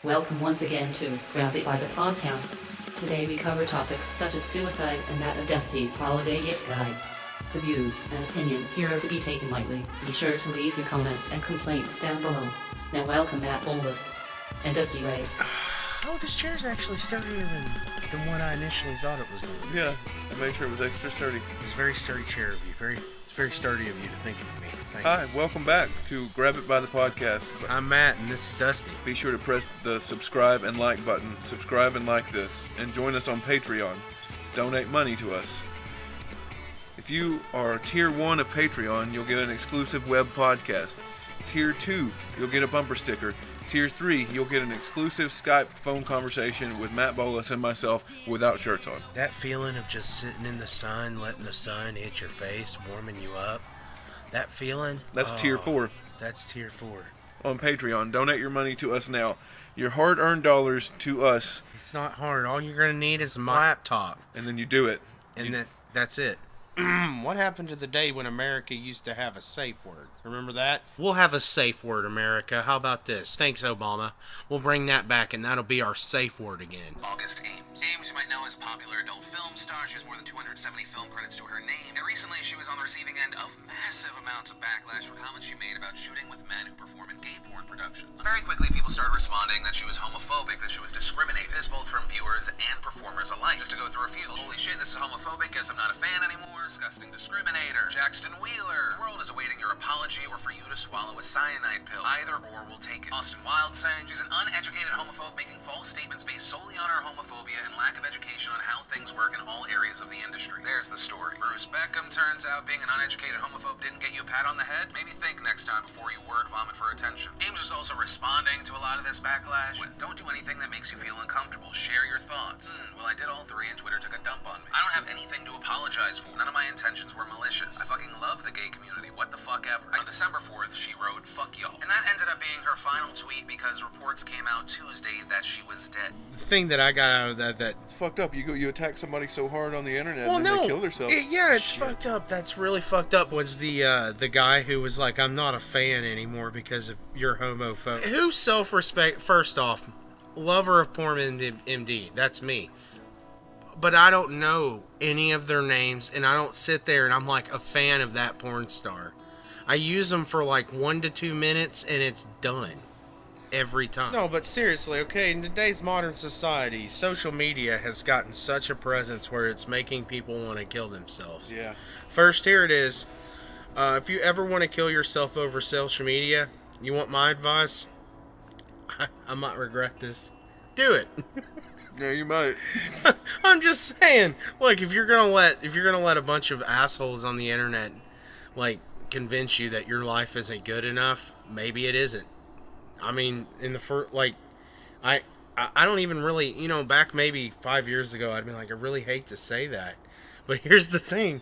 Welcome once again to Grab It by the Podcast. Today we cover topics such as suicide and that of Destiny's holiday gift guide. The views and opinions here are to be taken lightly. Be sure to leave your comments and complaints down below. Now welcome Matt Bolus and Dusty Ray. Oh, this chair's actually sturdier than what I initially thought it was going to be. Yeah, I made sure it was extra sturdy. It's a very sturdy chair of you. It's very sturdy of you to think of me. Thank Hi, you. welcome back to Grab It by the Podcast. I'm Matt, and this is Dusty. Be sure to press the subscribe and like button. Subscribe and like this. And join us on Patreon. Donate money to us. If you are Tier 1 of Patreon, you'll get an exclusive web podcast. Tier 2, you'll get a bumper sticker. Tier 3, you'll get an exclusive Skype phone conversation with Matt Bolus and myself without shirts on. That feeling of just sitting in the sun, letting the sun hit your face, warming you up, that feeling... That's Tier 4. That's Tier 4. On Patreon. Donate your money to us now. Your hard-earned dollars to us. It's not hard. All you're going to need is a laptop. And then you do it. And that's it. What happened to the day when America used to have a safe word? Remember that? We'll have a safe word, America. How about this? Thanks, Obama. We'll bring that back, and that'll be our safe word again. August Ames. Ames, you might know, is a popular adult film star. She has more than 270 film credits to her name. And recently, she was on the receiving end of massive amounts of backlash for comments she made about shooting with men who perform in gay porn productions. Very quickly, people started responding that she was homophobic, that she was discriminating. This both from viewers and performers alike. Just to go through a few. Holy shit, this is homophobic. Guess I'm not a fan anymore. Disgusting discriminator. Jackson Wheeler. The world is awaiting your apology or for you to swallow a cyanide pill. Either or will take it. Austin Wilde saying she's an uneducated homophobe making false statements based solely on her homophobia and lack of education on how things work in all areas of the industry. There's the story. Bruce Beckham turns out being an uneducated homophobe didn't get you a pat on the head. Maybe think next time before you word vomit for attention. Ames is also responding to a lot of this backlash with, don't do anything that makes you feel uncomfortable. Share your thoughts. Well, I did all three and Twitter took a dump on me. I don't have anything to apologize for. None of my intentions were malicious. I fucking love the gay community. What the fuck ever. On December 4th, she wrote, fuck y'all. And that ended up being her final tweet because reports came out Tuesday that she was dead. The thing that I got out of that It's fucked up. You attack somebody so hard on the internet well, and no, they kill themselves. It's fucked up. That's really fucked up. Was the guy who was like, I'm not a fan anymore because of your homophobe. Who self-respect? First off, lover of Porn MD. That's me. But I don't know any of their names, and I don't sit there and I'm like a fan of that porn star. I use them for like 1 to 2 minutes, and it's done. Every time. No, but seriously, okay, in today's modern society, social media has gotten such a presence where it's making people want to kill themselves. Yeah. First, here it is. If you ever want to kill yourself over social media, you want my advice? I might regret this. Do it. Yeah, you might. I'm just saying. Look, if you're gonna let a bunch of assholes on the internet like convince you that your life isn't good enough, maybe it isn't. I mean, in the first, like, I don't even really, back maybe 5 years ago, I'd be like, I really hate to say that. But here's the thing.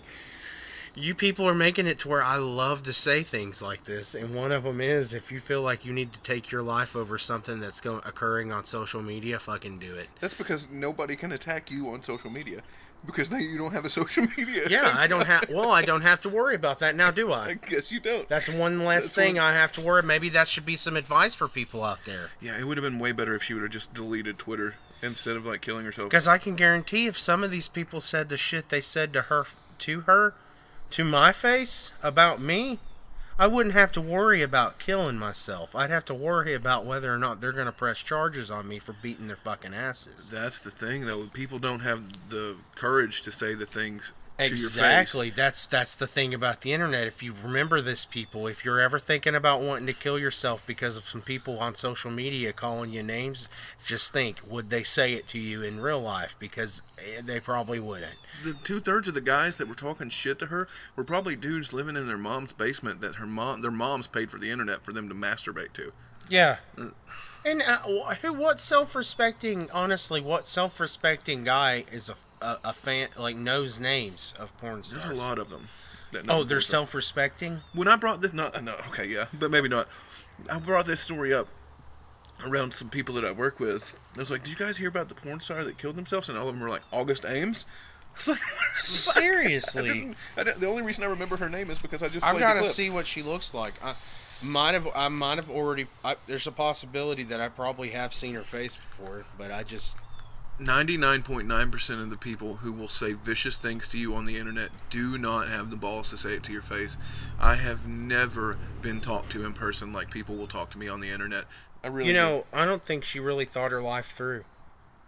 You people are making it to where I love to say things like this. And one of them is, if you feel like you need to take your life over something that's occurring on social media, fucking do it. That's because nobody can attack you on social media. Because now you don't have a social media. Yeah, I don't have to worry about that now, do I? I guess you don't. That's one less thing I have to worry. Maybe that should be some advice for people out there. Yeah, it would have been way better if she would have just deleted Twitter instead of like killing herself. Because I can guarantee if some of these people said the shit they said to her, to my face about me, I wouldn't have to worry about killing myself. I'd have to worry about whether or not they're going to press charges on me for beating their fucking asses. That's the thing, though. People don't have the courage to say the things to your face. Exactly. That's the thing about the internet. If you remember this, people, if you're ever thinking about wanting to kill yourself because of some people on social media calling you names, just think, would they say it to you in real life? Because they probably wouldn't. The 2/3 of the guys that were talking shit to her were probably dudes living in their mom's basement that their moms paid for the internet for them to masturbate to. Yeah. And what self-respecting guy is a fan, like, knows names of porn stars? There's a lot of them. That know they're self-respecting? When I brought this, no, okay, yeah, but maybe not. I brought this story up around some people that I work with. I was like, did you guys hear about the porn star that killed themselves? And all of them were like, August Ames? I was like, seriously? the only reason I remember her name is because I just I've played the got to clip. see what she looks like. I might have already. There's a possibility that I probably have seen her face before, but I just. 99.9% of the people who will say vicious things to you on the internet do not have the balls to say it to your face. I have never been talked to in person like people will talk to me on the internet. I really I don't think she really thought her life through.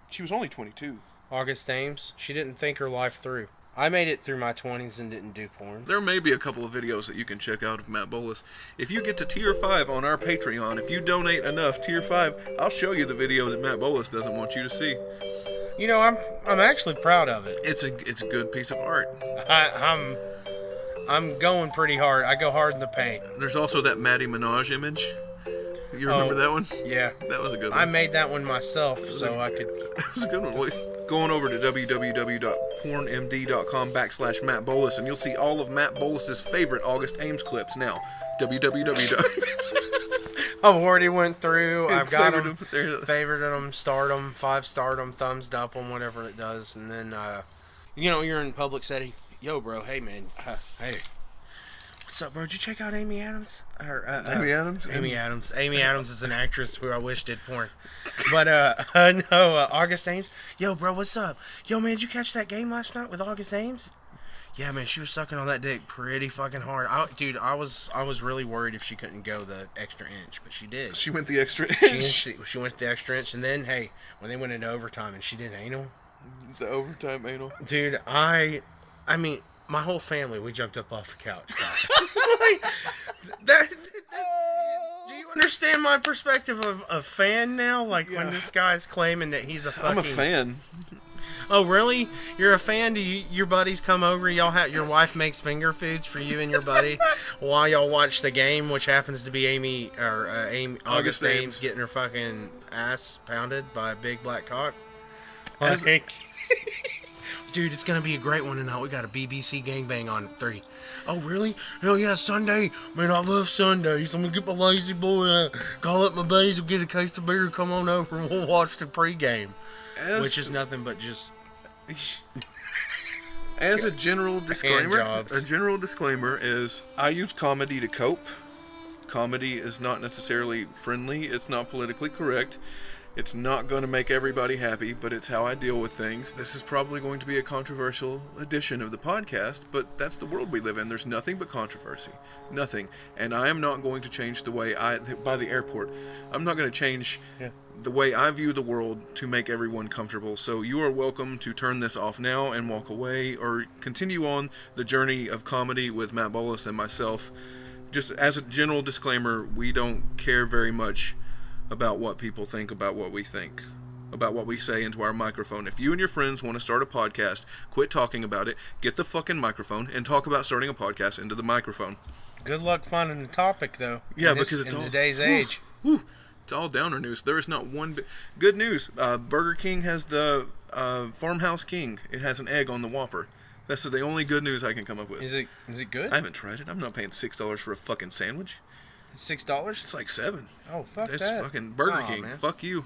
She was only 22. August Ames, she didn't think her life through. I made it through my 20s and didn't do porn. There may be a couple of videos that you can check out of Matt Bolus. If you get to tier 5 on our Patreon, if you donate enough, tier 5, I'll show you the video that Matt Bolus doesn't want you to see. I'm actually proud of it. It's a good piece of art. I'm going pretty hard. I go hard in the paint. There's also that Maddie Minaj image. You remember that one? Yeah. That was a good one. I made that one myself, so I could... That was a good one. Going over to www.pornmd.com/Matt Bolus, and you'll see all of Matt Bolus's favorite August Ames clips now. www. I've already went through. I've got them, favorited them, starred them, 5-starred them, thumbs up them, whatever it does. And then, you're in public setting. Yo, bro, hey, man. Hey. What's up, bro? Did you check out Amy Adams? Amy Adams? Amy Adams. Amy Adams is an actress who I wish did porn. But, August Ames. Yo, bro, what's up? Yo, man, did you catch that game last night with August Ames? Yeah, man, she was sucking on that dick pretty fucking hard. I was really worried if she couldn't go the extra inch, but she did. She went the extra inch. She went the extra inch, and then, hey, when they went into overtime and she did anal. The overtime anal? Dude, I mean, my whole family, we jumped up off the couch. Do you understand my perspective of a fan now? Like, when this guy's claiming that he's a fucking... I'm a fan. Oh, really? You're a fan? Do your buddies come over? Your wife makes finger foods for you and your buddy while y'all watch the game, which happens to be August Ames getting her fucking ass pounded by a big black cock. Dude, it's gonna be a great one tonight. We got a BBC gangbang on at 3. Oh, really? Hell yeah, Sunday. Man, I love Sundays. I'm gonna get my lazy boy, call up my buddies, get a case of beer, come on over, and we'll watch the pregame. Which is nothing but just... As a general disclaimer, is I use comedy to cope. Comedy is not necessarily friendly. It's not politically correct. It's not going to make everybody happy, but it's how I deal with things. This is probably going to be a controversial edition of the podcast, but that's the world we live in. There's nothing but controversy. Nothing. And I am not going to change the way by the airport, I'm not going to change the way I view the world to make everyone comfortable. So you are welcome to turn this off now and walk away, or continue on the journey of comedy with Matt Bolus and myself. Just as a general disclaimer, we don't care very much about what people think about what we think, about what we say into our microphone. If you and your friends want to start a podcast, quit talking about it, get the fucking microphone, and talk about starting a podcast into the microphone. Good luck finding the topic, though. Yeah, because it's in all... today's age. It's all downer news. There is not one good news. Burger King has the Farmhouse King. It has an egg on the Whopper. That's the only good news I can come up with. Is it good? I haven't tried it. I'm not paying $6 for a fucking sandwich. It's $6? It's like $7. Oh, fuck It's that. fucking Burger King. Man. Fuck you.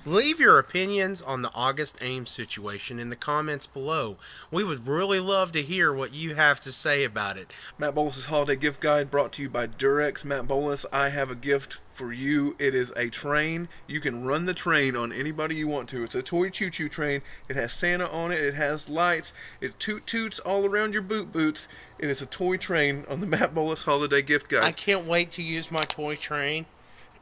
Leave your opinions on the August Ames situation in the comments below. We would really love to hear what you have to say about it. Matt Bolus's Holiday Gift Guide brought to you by Durex. Matt Bolus, I have a gift for you. It is a train. You can run the train on anybody you want to. It's a toy choo-choo train. It has Santa on it. It has lights. It toots all around your boots. It is a toy train on the Matt Bolus Holiday Gift Guide. I can't wait to use my toy train.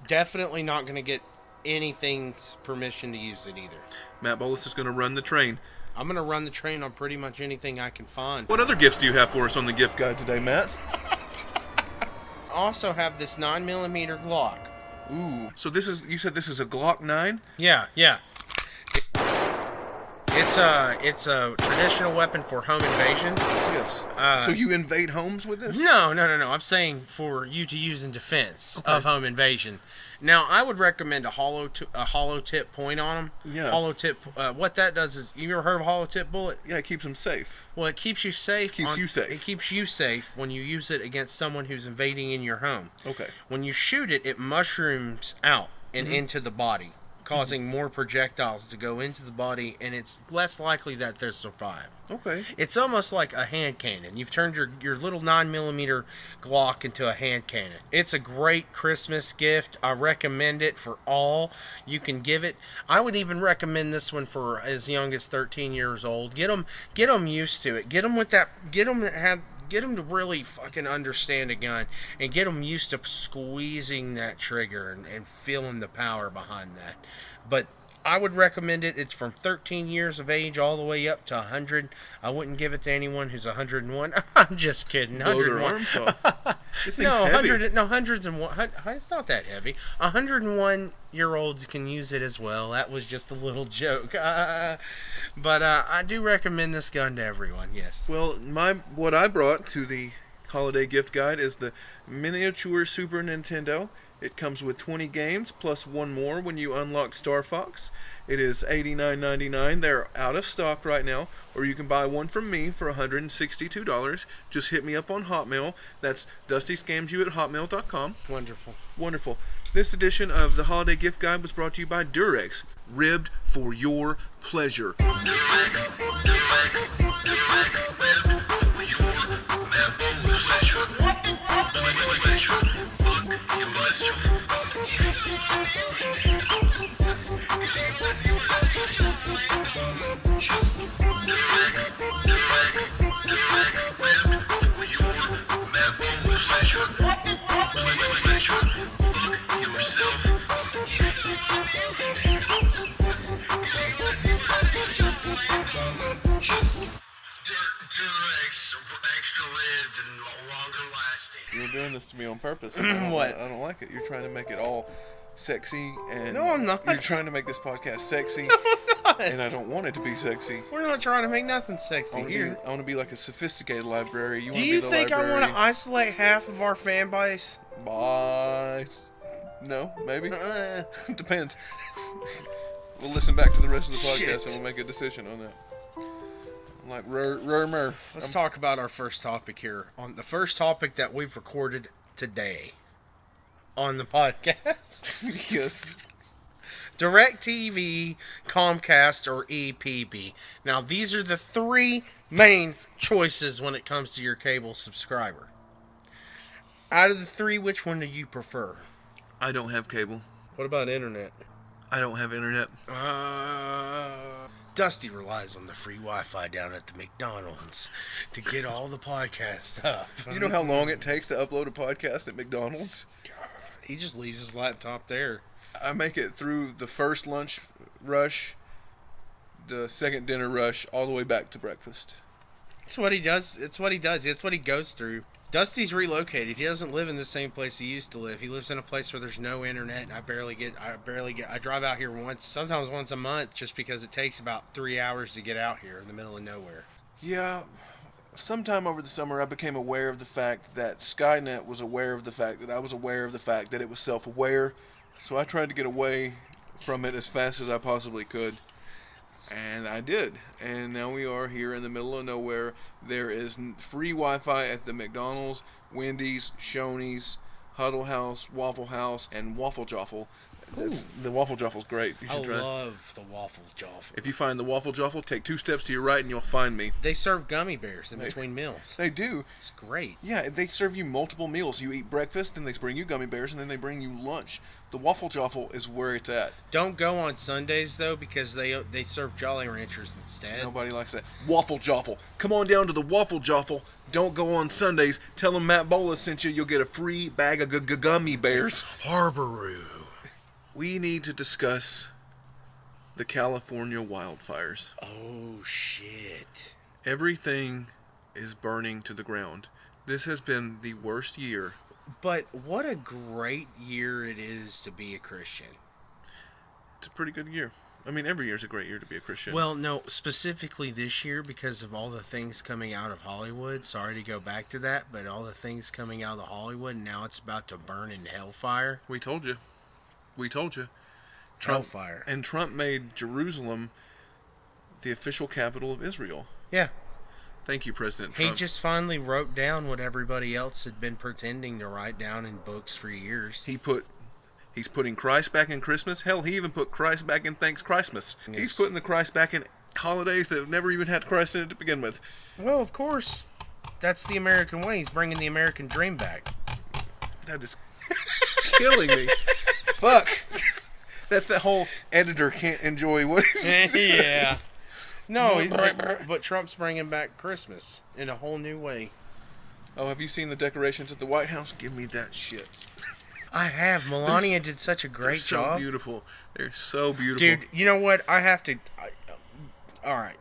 Definitely not going to get anything's permission to use it either. Matt Bolus is going to run the train. I'm going to run the train on pretty much anything I can find. What other gifts do you have for us on the gift guide today, Matt? I also have this 9mm Glock. Ooh. So you said this is a Glock 9? Yeah. It's a traditional weapon for home invasion. Yes. So you invade homes with this? No. I'm saying for you to use in defense of home invasion. Now, I would recommend a hollow tip point on them. Yeah. Hollow tip. What that does is, you ever heard of a hollow tip bullet? Yeah, it keeps them safe. Well, it keeps you safe. It keeps you safe when you use it against someone who's invading in your home. Okay. When you shoot it, it mushrooms out and into the body, causing more projectiles to go into the body, and it's less likely that they'll survive. Okay. It's almost like a hand cannon. You've turned your little 9mm Glock into a hand cannon. It's a great Christmas gift. I recommend it for all. You can give it. I would even recommend this one for as young as 13 years old. Get them used to it. Get them to really fucking understand a gun, and get them used to squeezing that trigger and feeling the power behind that. But I would recommend it. It's from 13 years of age all the way up to 100. I wouldn't give it to anyone who's 101. I'm just kidding. Blow their arms off. This thing's No, heavy. 101. It's not that heavy. 101-year-olds can use it as well. That was just a little joke. But I do recommend this gun to everyone. Yes. Well, what I brought to the holiday gift guide is the miniature Super Nintendo. It comes with 20 games plus one more when you unlock Star Fox. It is $89.99. They're out of stock right now, or you can buy one from me for $162. Just hit me up on Hotmail. That's dustyscamsyou@hotmail.com. Wonderful. Wonderful. This edition of the Holiday Gift Guide was brought to you by Durex, ribbed for your pleasure. You're doing this to me on purpose. What? I don't like it. You're trying to make it all sexy, and No, I'm not. You're trying to make this podcast sexy, and I don't want it to be sexy. We're not trying to make nothing sexy here. I want to be like a sophisticated library. Do you think I want to isolate half of our fan base? Bye. No, maybe. Depends. We'll listen back to the rest of the podcast Shit. and we'll make a decision on that. Like Rurmer. Let's talk about our first topic here. On the first topic that we've recorded today on the podcast. Yes. DirecTV, Comcast, or EPB. Now, these are the three main choices when it comes to your cable subscriber. Out of the three, which one do you prefer? I don't have cable. What about internet? I don't have internet. Dusty relies on the free Wi-Fi down at the McDonald's to get all the podcasts up. You know how long it takes to upload a podcast at McDonald's? God, he just leaves his laptop there. I make it through the first lunch rush, the second dinner rush, all the way back to breakfast. It's what he does. It's what he does. It's what he goes through. Dusty's relocated. He doesn't live in the same place he used to live. He lives in a place where there's no internet, and I drive out here sometimes once a month, just because it takes about 3 hours to get out here in the middle of nowhere. Yeah, sometime over the summer I became aware of the fact that Skynet was aware of the fact that I was aware of the fact that it was self-aware, so I tried to get away from it as fast as I possibly could. And I did. And now we are here in the middle of nowhere. There is free Wi-Fi at the McDonald's, Wendy's, Shoney's, Huddle House, Waffle House, and Waffle Joffle. The Waffle Joffle's great. You should try it. Love the Waffle Joffle. If you find the Waffle Joffle, take 2 steps to your right and you'll find me. They serve gummy bears in between meals. They do. It's great. Yeah, they serve you multiple meals. You eat breakfast, then they bring you gummy bears, and then they bring you lunch. The Waffle Joffle is where it's at. Don't go on Sundays, though, because they serve Jolly Ranchers instead. Nobody likes that. Waffle Joffle. Come on down to the Waffle Joffle. Don't go on Sundays. Tell them Matt Bola sent you. You'll get a free bag of gummy bears. Harboroo. We need to discuss the California wildfires. Oh, shit. Everything is burning to the ground. This has been the worst year. But what a great year it is to be a Christian. It's a pretty good year. I mean, every year's a great year to be a Christian. Well, no, specifically this year because of all the things coming out of Hollywood. Sorry to go back to that, but all the things coming out of Hollywood, and now it's about to burn in hellfire. We told you. Hellfire. And Trump made Jerusalem the official capital of Israel. Yeah. Thank you, President Trump. He just finally wrote down what everybody else had been pretending to write down in books for years. He put He's putting Christ back in Christmas. Hell, he even put Christ back in Thanks Christmas. Yes. He's putting the Christ back in holidays that have never even had Christ in it to begin with. Well, of course. That's the American way. He's bringing the American dream back. That is killing me. Fuck. That's that whole editor can't enjoy what he's Yeah. No, but Trump's bringing back Christmas in a whole new way. Oh, have you seen the decorations at the White House? Give me that shit. I have. Melania did such a great job. They're so beautiful. They're so beautiful. Dude, you know what? I have to... all right.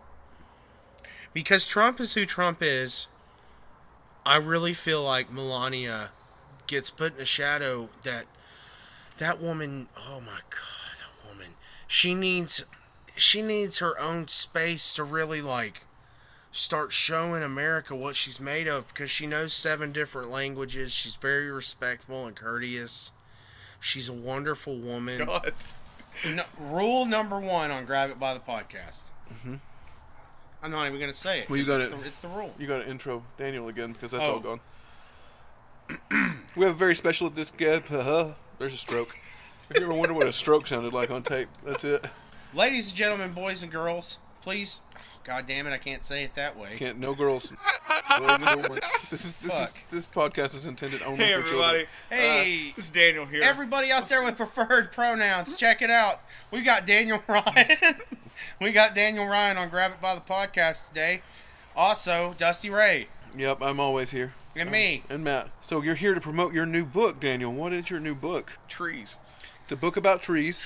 Because Trump is who Trump is, I really feel like Melania gets put in a shadow that woman... Oh, my God. That woman. She needs her own space to really, like, start showing America what she's made of, because she knows 7 different languages. She's very respectful and courteous. She's a wonderful woman. God. No, rule number 1 on Grab It by the podcast. Mm-hmm. I'm not even going to say it. Well, it's the rule. You got to intro Daniel again, because that's Oh. all gone. We have a very special at this gap. There's a stroke. If you ever wonder what a stroke sounded like on tape, that's it. Ladies and gentlemen, boys and girls, please... God damn it, I can't say it that way. Can't, no girls. This podcast is intended only Hey for everybody. children. Hey, This is Daniel here. everybody out there with preferred pronouns, check it out. We got Daniel Ryan. We got Daniel Ryan on Grab It by the podcast today. Also, Dusty Ray. Yep, I'm always here. And me. And Matt. So you're here to promote your new book, Daniel. What is your new book? Trees. It's a book about trees.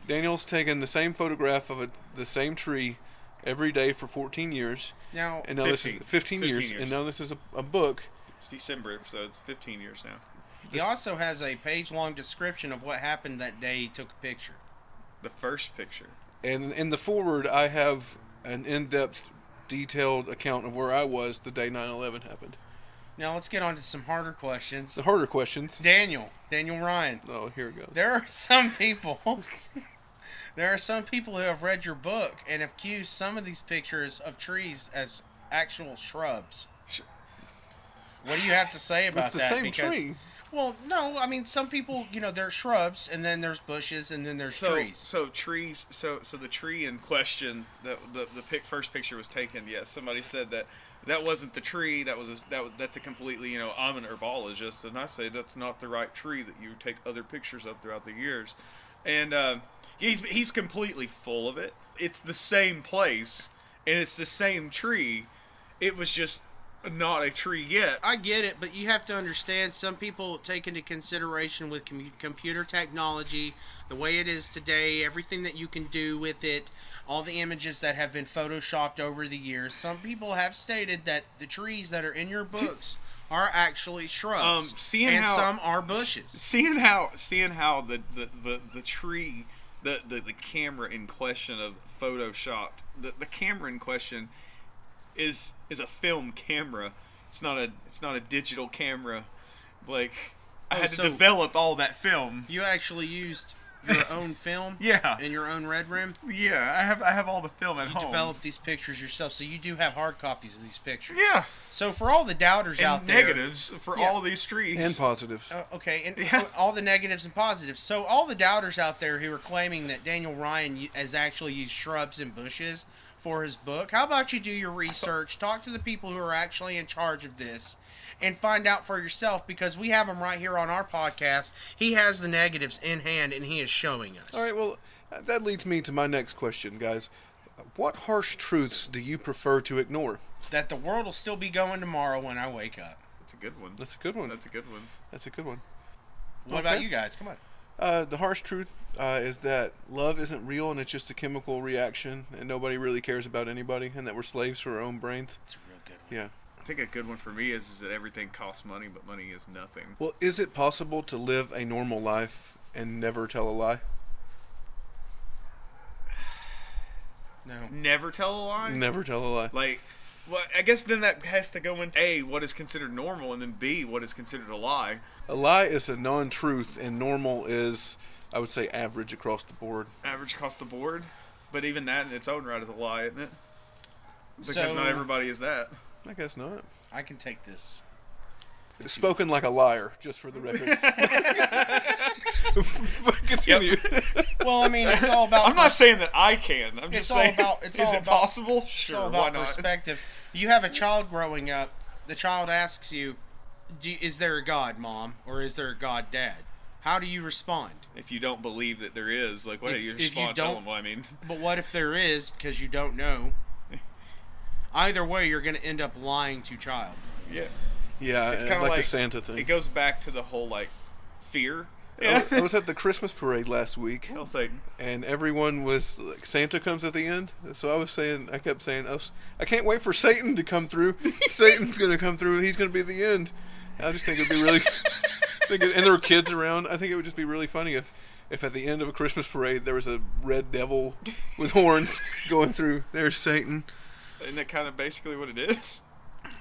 Daniel's taken the same photograph of the same tree every day for 14 years. Now, And now this is 15 years. And now this is a book. It's December, so it's 15 years now. he also has a page-long description of what happened that day he took a picture. The first picture. And in the foreword, I have an in-depth, detailed account of where I was the day 9/11 happened. Now, let's get on to some harder questions. The harder questions. Daniel Ryan. Oh, here it goes. There are some people... There are some people who have read your book and have accused some of these pictures of trees as actual shrubs. What do you have to say about It's the that? same tree. Well, no, I mean, some people, there's shrubs, and then there's bushes, and then there's trees. So trees. So the tree in question, the first picture was taken. Yes, somebody said that wasn't the tree. That's a completely I'm an herbologist, and I say that's not the right tree that you take other pictures of throughout the years, and he's completely full of it. It's the same place, and it's the same tree. It was just not a tree yet. I get it, but you have to understand, some people take into consideration with computer technology, the way it is today, everything that you can do with it, all the images that have been photoshopped over the years. Some people have stated that the trees that are in your books are actually shrubs, and some are bushes. Seeing how the tree, the camera in question of photoshopped, the camera in question is a film camera. It's not a digital camera. Like, I had to develop all that film. You actually used your own film? Yeah. In your own Red Rim? Yeah, I have all the film at home. You developed these pictures yourself, so you do have hard copies of these pictures. Yeah. So for all the doubters And out there... negatives for all these trees. And positives. Okay, and all the negatives and positives. So all the doubters out there who are claiming that Daniel Ryan has actually used shrubs and bushes for his book, how about you do your research, talk to the people who are actually in charge of this, and find out for yourself, because we have him right here on our podcast. He has the negatives in hand, and he is showing us. All right, well, that leads me to my next question, guys. What harsh truths do you prefer to ignore? That the world will still be going tomorrow when I wake up. That's a good one. That's a good one. That's a good one. That's a good one. What about you guys? Come on. The harsh truth is that love isn't real and it's just a chemical reaction and nobody really cares about anybody and that we're slaves to our own brains. It's a real good one. Yeah. I think a good one for me is that everything costs money, but money is nothing. Well, is it possible to live a normal life and never tell a lie? No. Never tell a lie? Never tell a lie. Like, well, I guess then that has to go into A, what is considered normal, and then B, what is considered a lie. A lie is a non-truth and normal is, I would say, average across the board. Average across the board. But even that in its own right is a lie, isn't it? Because So- not everybody is that. I guess not. I can take this. Spoken like a liar, just for the record. Continue. Well, I mean, it's all about. I'm not saying that I can. I'm just It's all saying. about. It's is all it about, possible? It's Sure. all Why about not? perspective. You have a child growing up. The child asks you, "Is there a God, Mom, or is there a God, Dad?" How do you respond? If you don't believe that there is, like, what do you If respond? you Tell don't- them. Well, I mean, But what if there is because you don't know? Either way, you're going to end up lying to child. yeah. Yeah, It's it's kinda like the like- Santa thing. It goes back to the whole like fear. I was at the Christmas parade last week, Hell, Satan. and everyone was like, Santa comes at the end. So I kept saying, I can't wait for Satan to come through. Satan's going to come through. He's going to be the end. I just think it'd be really, and there were kids around. I think it would just be really funny if at the end of a Christmas parade there was a red devil with horns going through. There's Satan. Isn't that kind of basically what it is?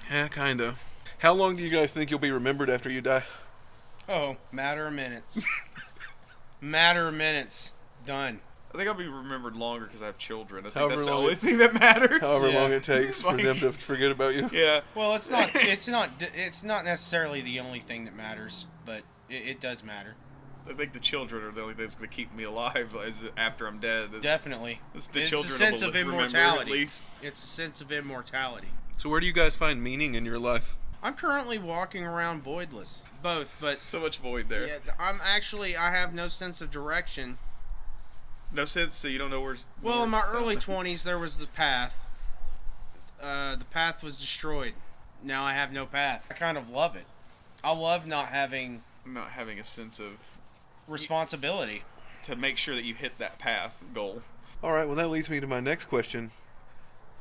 Yeah, kind of. How long do you guys think you'll be remembered after you die? Oh, matter of minutes. Matter of minutes. Done. I think I'll be remembered longer because I have children. I think However that's the long only it- thing that matters. However Yeah. long it takes for Like- them to forget about you. Yeah. Well, it's not. It's not necessarily the only thing that matters, but it does matter. I think the children are the only thing that's going to keep me alive after I'm dead. Definitely. It's the It's children a sense will of remember immortality. at least. It's a sense of immortality. So where do you guys find meaning in your life? I'm currently walking around voidless. Both, but So much void there. yeah, I have no sense of direction. No sense, so you don't know where's. Well, in my early 20s, there was the path. The path was destroyed. Now I have no path. I kind of love it. I love not having Not having a sense of responsibility. to make sure that you hit that path goal. All right, well, that leads me to my next question.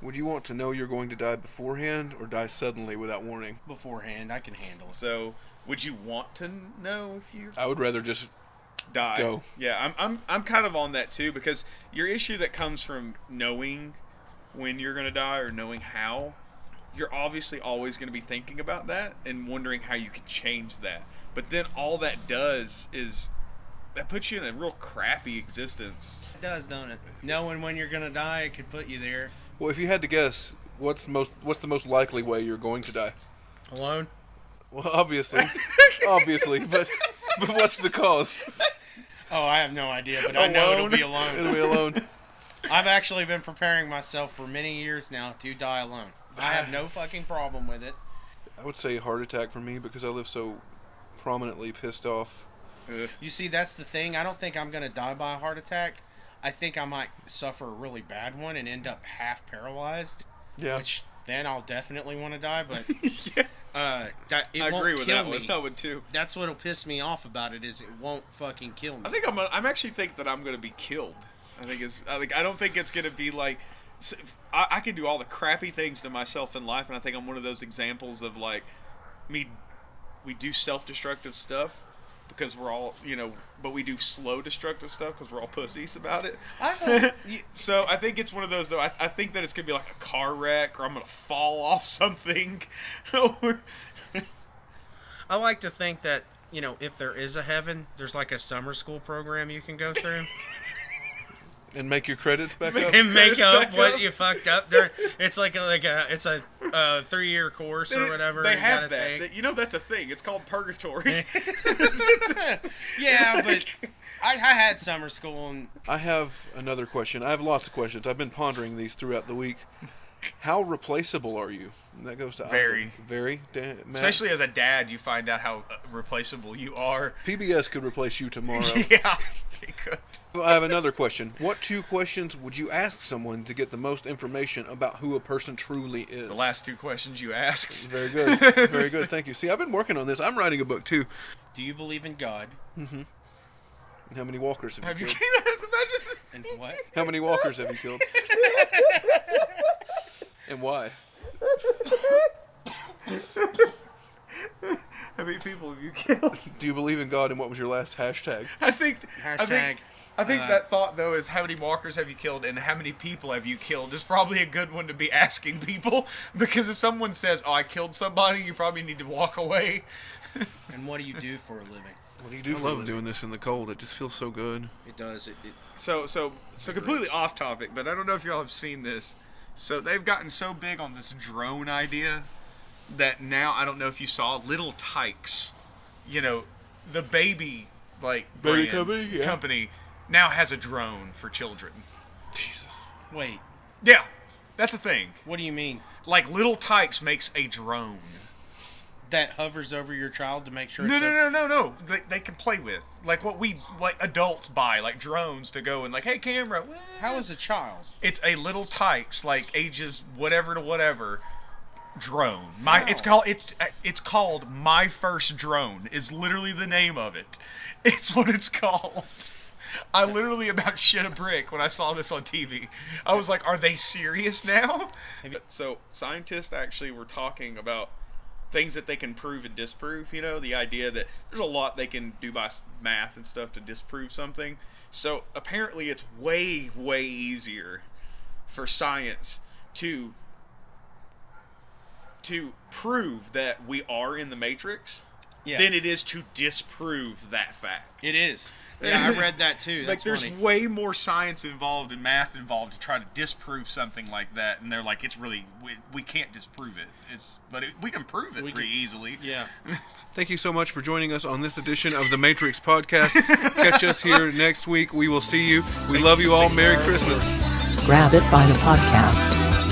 Would you want to know you're going to die beforehand or die suddenly without warning? Beforehand, I can handle it. So, would you want to know if you I would rather just die? Go. Yeah, I'm kind of on that too, because your issue that comes from knowing when you're gonna die or knowing how, you're obviously always gonna be thinking about that and wondering how you could change that. But then all that does is that puts you in a real crappy existence. It does, don't it? Knowing when you're gonna die, it could put you there. Well, if you had to guess, what's the most likely way you're going to die? Alone? Well, obviously, but what's the cause? Oh, I have no idea, but I know it'll be It'll alone. be alone. I've actually been preparing myself for many years now to die alone. I have no fucking problem with it. I would say heart attack for me because I live so prominently pissed off. Ugh. You see, that's the thing. I don't think I'm gonna die by a heart attack. I think I might suffer a really bad one and end up half paralyzed. Yeah. Which then I'll definitely want to die, but Yeah, it I won't agree with kill that me. one. I would too. That's what'll piss me off about it is it won't fucking kill me. I think I'm actually think that I'm gonna be killed. I don't think it's gonna be like. I can do all the crappy things to myself in life, and I think I'm one of those examples of like me. We do self-destructive stuff because we're all, but we do slow destructive stuff because we're all pussies about it. I hope you, So I think it's one of those though. I think that it's gonna be like a car wreck, or I'm gonna fall off something. Or- I like to think that, if there is a heaven, there's like a summer school program you can go through And make your credits back up. and make Credits up back what up. you fucked up during. It's like it's a 3-year course or whatever They you have gotta take. that. That's a thing. It's called purgatory. Yeah, but I had summer school and I have another question. I have lots of questions. I've been pondering these throughout the week. How replaceable are you? And that goes to Very. Alton. Very. Matt? Especially as a dad, you find out how replaceable you are. PBS could replace you tomorrow. Yeah, it could. Well, I have another question. What 2 questions would you ask someone to get the most information about who a person truly is? The last 2 questions you asked. Very good. Very good. Thank you. See, I've been working on this. I'm writing a book too. do you believe in God? How many walkers have you Have you? killed? And what? How many walkers have you killed? And why? How many people have you killed? Do you believe in God? And what was your last hashtag? I think Hashtag, that thought though is how many walkers have you killed and how many people have you killed is probably a good one to be asking people, because if someone says, "Oh, I killed somebody," you probably need to walk away. And what do you do for a living? What do you do? I love doing this in the cold. It just feels so good. It does. It So completely off topic, but I don't know if y'all have seen this. So they've gotten so big on this drone idea that now I don't know if you saw Little Tykes. The baby like Baby brand, company, yeah. now has a drone for children. Jesus. Wait, Yeah, that's a thing. what do you mean? Like Little Tikes makes a drone. That hovers over your child to make sure No, it's no. They can play with like what we like adults buy, like drones to go and like, hey camera. How is a child? It's a Little Tikes, like ages whatever to whatever, drone. Wow. It's called My First Drone. Is literally the name of it. It's what it's called. I literally about shit a brick when I saw this on TV. I was like, are they serious now? So scientists actually were talking about things that they can prove and disprove, you know, the idea that there's a lot they can do by math and stuff to disprove something. So apparently it's way, way easier for science to prove that we are in the Matrix than it is to disprove that fact. It is. Yeah, I read that too. That's there's funny. way more science involved and math involved to try to disprove something like that, and they're like, it's really we can't disprove it. We can prove it pretty easily. Yeah. Thank you so much for joining us on this edition of the Matrix Podcast. Catch us here next week. We will see you. We love you all. Merry Christmas. Grab it by the podcast.